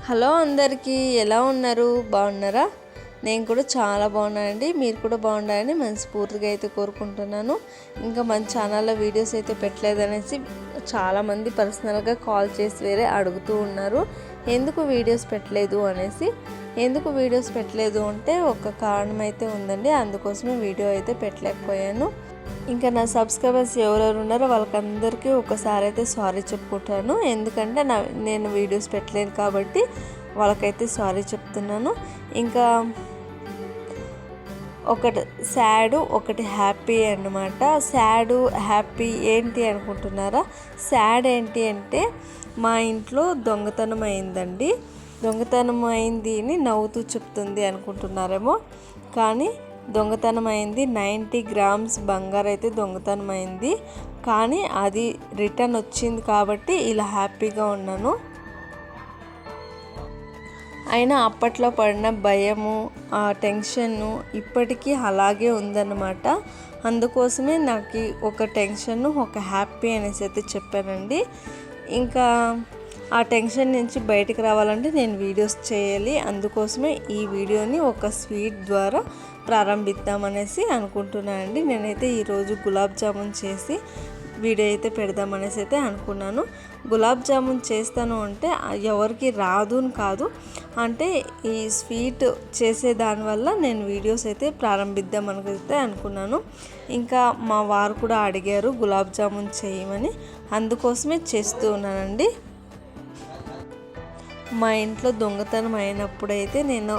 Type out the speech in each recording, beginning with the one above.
Hello అందరికీ, ఎలా ఉన్నారు? బాగున్నారా? నేను కూడా చాలా బాగున్నానండి. మీరు కూడా బాగుండాలని మనస్ఫూర్తిగా అయితే కోరుకుంటున్నాను. ఇంకా మన ఛానల్లో వీడియోస్ అయితే పెట్టలేదనేసి చాలామంది పర్సనల్గా కాల్ చేసి వేరే అడుగుతూ ఉన్నారు, ఎందుకు వీడియోస్ పెట్టలేదు అనేసి. ఎందుకు వీడియోస్ పెట్టలేదు అంటే ఒక కారణం అయితే ఉందండి, అందుకోసమే వీడియో అయితే పెట్టలేకపోయాను. ఇంకా నా సబ్స్క్రైబర్స్ ఎవరెవరు ఉన్నారో వాళ్ళకందరికీ ఒకసారి అయితే సారీ చెప్పుకుంటాను. ఎందుకంటే నేను వీడియోస్ పెట్టలేను కాబట్టి వాళ్ళకైతే సారీ చెప్తున్నాను. ఇంకా ఒకటి సాడ్, ఒకటి హ్యాపీ అన్నమాట. సాడ్ హ్యాపీ ఏంటి అనుకుంటున్నారా? సాడ్ ఏంటి అంటే మా ఇంట్లో దొంగతనం అయిందండి. దొంగతనం అయింది అని నవ్వుతూ చెప్తుంది అనుకుంటున్నారేమో, కానీ దొంగతనం అయింది 90 గ్రామ్స్ బంగారు అయితే దొంగతనం అయింది. కానీ అది రిటర్న్ వచ్చింది కాబట్టి ఇలా హ్యాపీగా ఉన్నాను. అయినా అప్పట్లో పడిన భయము, ఆ టెన్షన్ను ఇప్పటికీ అలాగే ఉందన్నమాట. అందుకోసమే నాకు ఒక టెన్షన్, ఒక హ్యాపీ అనేసి అయితే చెప్పానండి. ఇంకా ఆ టెన్షన్ నుంచి బయటకు రావాలంటే నేను వీడియోస్ చేయాలి. అందుకోసమే ఈ వీడియోని ఒక స్వీట్ ద్వారా ప్రారంభిద్దామనేసి అనుకుంటున్నానండి. నేనైతే ఈరోజు గులాబ్ జామున్ చేసి వీడియో అయితే పెడదామనేసి అయితే అనుకున్నాను. గులాబ్ జామున్ చేస్తాను అంటే ఎవరికి రాదు అని కాదు, అంటే ఈ స్వీట్ చేసే దానివల్ల నేను వీడియోస్ అయితే ప్రారంభిద్దామనైతే అనుకున్నాను. ఇంకా మా వారు కూడా అడిగారు గులాబ్ జామున్ చేయమని, అందుకోసమే చేస్తూ ఉన్నానండి. మా ఇంట్లో దొంగతనం అయినప్పుడైతే నేను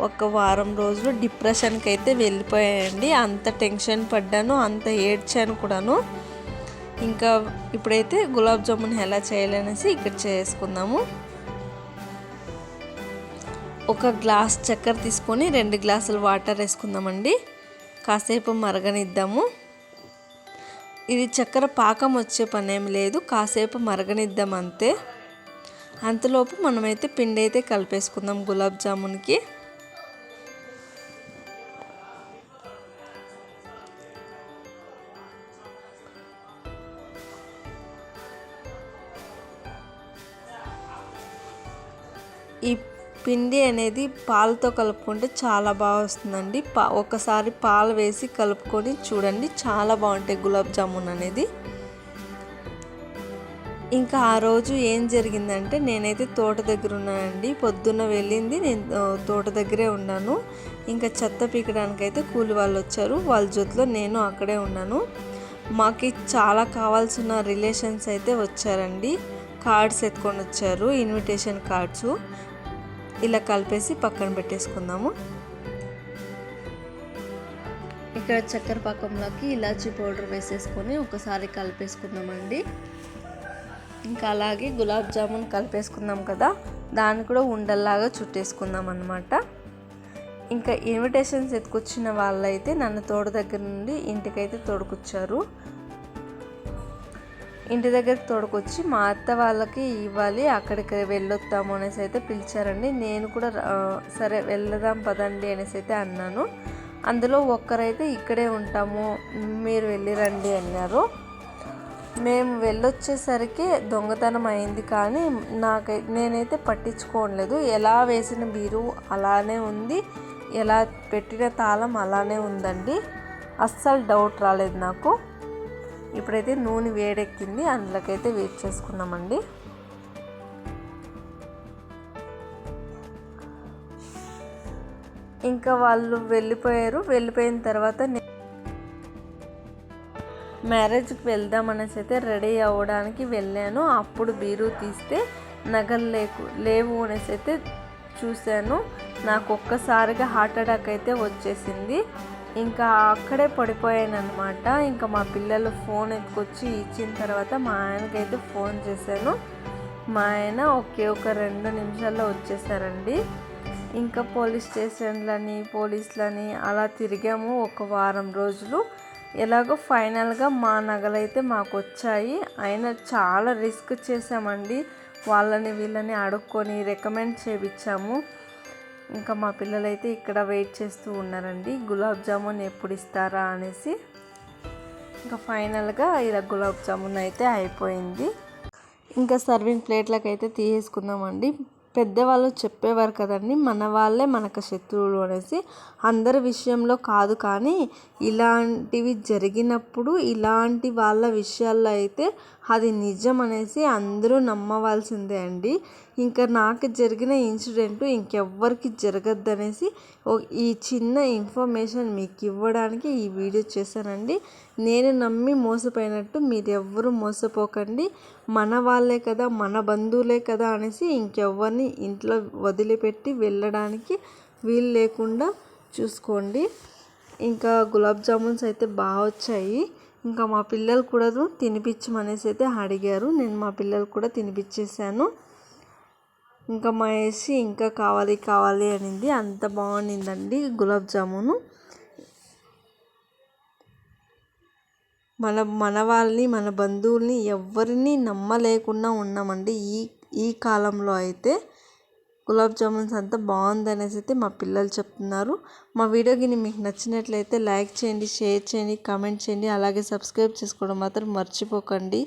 ఒక వారం రోజులు డిప్రెషన్కి అయితే వెళ్ళిపోయానండి. అంత టెన్షన్ పడ్డాను, అంత ఏడ్చాను కూడాను. ఇంకా ఇప్పుడైతే గులాబ్ జామున్ ఎలా చేయాలనేసి ఇక్కడ చేసుకుందాము. ఒక గ్లాస్ చక్కెర తీసుకొని 2 గ్లాసులు వాటర్ వేసుకుందామండి. కాసేపు మరగనిద్దాము. ఇది చక్కెర పాకం వచ్చే పని ఏమి లేదు, కాసేపు మరగనిద్దాం అంతే. అంతలోపు మనమైతే పిండి అయితే కలిపేసుకుందాం గులాబ్ జామున్కి. ఈ పిండి అనేది పాలతో కలుపుకుంటే చాలా బాగా వస్తుందండి. ఒకసారి పాలు వేసి కలుపుకొని చూడండి, చాలా బాగుంటాయి గులాబ్ జామున్ అనేది. ఇంకా ఆ రోజు ఏం జరిగిందంటే నేనైతే తోట దగ్గర ఉన్నానండి. పొద్దున్న వెళ్ళింది, నేను తోట దగ్గరే ఉన్నాను. ఇంకా చెత్త పీకడానికి అయితే కూలి వాళ్ళు వచ్చారు, వాళ్ళ జొత్తులో నేను అక్కడే ఉన్నాను. మాకు చాలా కావాల్సిన రిలేషన్స్ అయితే వచ్చారండి. కార్డ్స్ ఎత్తుకొని వచ్చారు, ఇన్విటేషన్ కార్డ్స్. ఇలా కలిపేసి పక్కన పెట్టేసుకుందాము. ఇక్కడ చక్కెర పాకంలోకి ఇలాచీ పౌడర్ వేసేసుకొని ఒకసారి కలిపేసుకుందామండి. ఇంకా అలాగే గులాబ్ జామున్ కలిపేసుకుందాం కదా, దాన్ని కూడా ఉండల్లాగా చుట్టేసుకుందాం అన్నమాట. ఇంకా ఇన్విటేషన్స్ ఎత్తుకొచ్చిన వాళ్ళైతే నన్ను తోట దగ్గర నుండి ఇంటికైతే తోడుకొచ్చారు. ఇంటి దగ్గరికి తోడుకొచ్చి మా అత్త వాళ్ళకి ఇవ్వాలి, అక్కడికి వెళ్ళొద్దాము అనేసి అయితే పిలిచారండి. నేను కూడా సరే వెళ్దాం పదండి అనేసి అయితే అన్నాను. అందులో ఒక్కరైతే ఇక్కడే ఉంటాము, మీరు వెళ్ళిరండి అన్నారు. మేము వెళ్ళొచ్చేసరికి దొంగతనం అయింది, కానీ నేనైతే పట్టించుకోలేదు. ఎలా వేసిన బీరు అలానే ఉంది, ఎలా పెట్టిన తాళం అలానే ఉందండి. అస్సలు డౌట్ రాలేదు నాకు. ఇప్పుడైతే నూనె వేడెక్కింది, అందులోకైతే వేడి చేసుకున్నామండి. ఇంకా వాళ్ళు వెళ్ళిపోయారు. వెళ్ళిపోయిన తర్వాత మ్యారేజ్కి వెళ్దాం అనేసి అయితే రెడీ అవ్వడానికి వెళ్ళాను. అప్పుడు బీరు తీస్తే నగలు లేవు అనేసి అయితే చూశాను. నాకు ఒక్కసారిగా హార్ట్ అటాక్ అయితే వచ్చేసింది. ఇంకా అక్కడే పడిపోయాను అనమాట. ఇంకా మా పిల్లలు ఫోన్ ఎత్తుకొచ్చి ఇచ్చిన తర్వాత మా ఆయనకైతే ఫోన్ చేశాను. మా ఆయన ఒక 2 నిమిషాల్లో వచ్చేసారండి. ఇంకా పోలీస్ స్టేషన్లని, పోలీసులని అలా తిరిగాము ఒక వారం రోజులు. ఎలాగో ఫైనల్గా మా నగలైతే మాకు వచ్చాయి. అయినా చాలా రిస్క్ చేసామండి, వాళ్ళని వీళ్ళని అడుక్కొని రికమెండ్ చేయించాము. ఇంకా మా పిల్లలైతే ఇక్కడ వెయిట్ చేస్తూ ఉన్నారండి, గులాబ్ జామున్ ఎప్పుడు ఇస్తారా అనేసి. ఇంకా ఫైనల్గా ఇలా గులాబ్ జామున్ అయితే అయిపోయింది. ఇంకా సర్వింగ్ ప్లేట్లకు అయితే తీసేసుకుందామండి. పెద్దవాళ్ళు చెప్పేవారు కదండి, మన వాళ్ళే మనకు శత్రువులు అనేసి. అందరి విషయంలో కాదు, కానీ ఇలాంటివి జరిగినప్పుడు ఇలాంటి వాళ్ళ విషయాల్లో అయితే అది నిజం అనేసి అందరూ నమ్మవలసిందే అండి. ఇంకా నాకు జరిగిన ఇన్సిడెంట్ ఇంకెవ్వరికి జరగద్దనేసి ఈ చిన్న ఇన్ఫర్మేషన్ మీకు ఇవ్వడానికి ఈ వీడియో చేశానండి. నేను నమ్మి మోసపోయినట్టు మీరు ఎవ్వరూ మోసపోకండి. మన వాళ్ళే కదా, మన బంధువులే కదా అనేసి ఇంకెవ్వరిని ఇంట్లో వదిలిపెట్టి వెళ్ళడానికి వీలు లేకుండా చూసుకోండి. ఇంకా గులాబ్ జామున్స్ అయితే బాగా వచ్చాయి. ఇంకా మా పిల్లలు కూడా తినిపించమనేసి అయితే అడిగారు. నేను మా పిల్లలు కూడా తినిపించేసాను. ఇంకా మా వేసి ఇంకా కావాలి కావాలి అనింది. అంత బాగుండిందండి గులాబ్ జామును. మన వాళ్ళని, మన బంధువుల్ని ఎవరిని నమ్మలేకుండా ఉన్నామండి ఈ కాలంలో అయితే. గులాబ్ జామున్స్ అంతా బాగుందనేసి అయితే మా పిల్లలు చెప్తున్నారు. మా వీడియోకి మీకు నచ్చినట్లయితే లైక్ చేయండి, షేర్ చేయండి, కామెంట్ చేయండి, అలాగే సబ్స్క్రైబ్ చేసుకోవడం మాత్రం మర్చిపోకండి.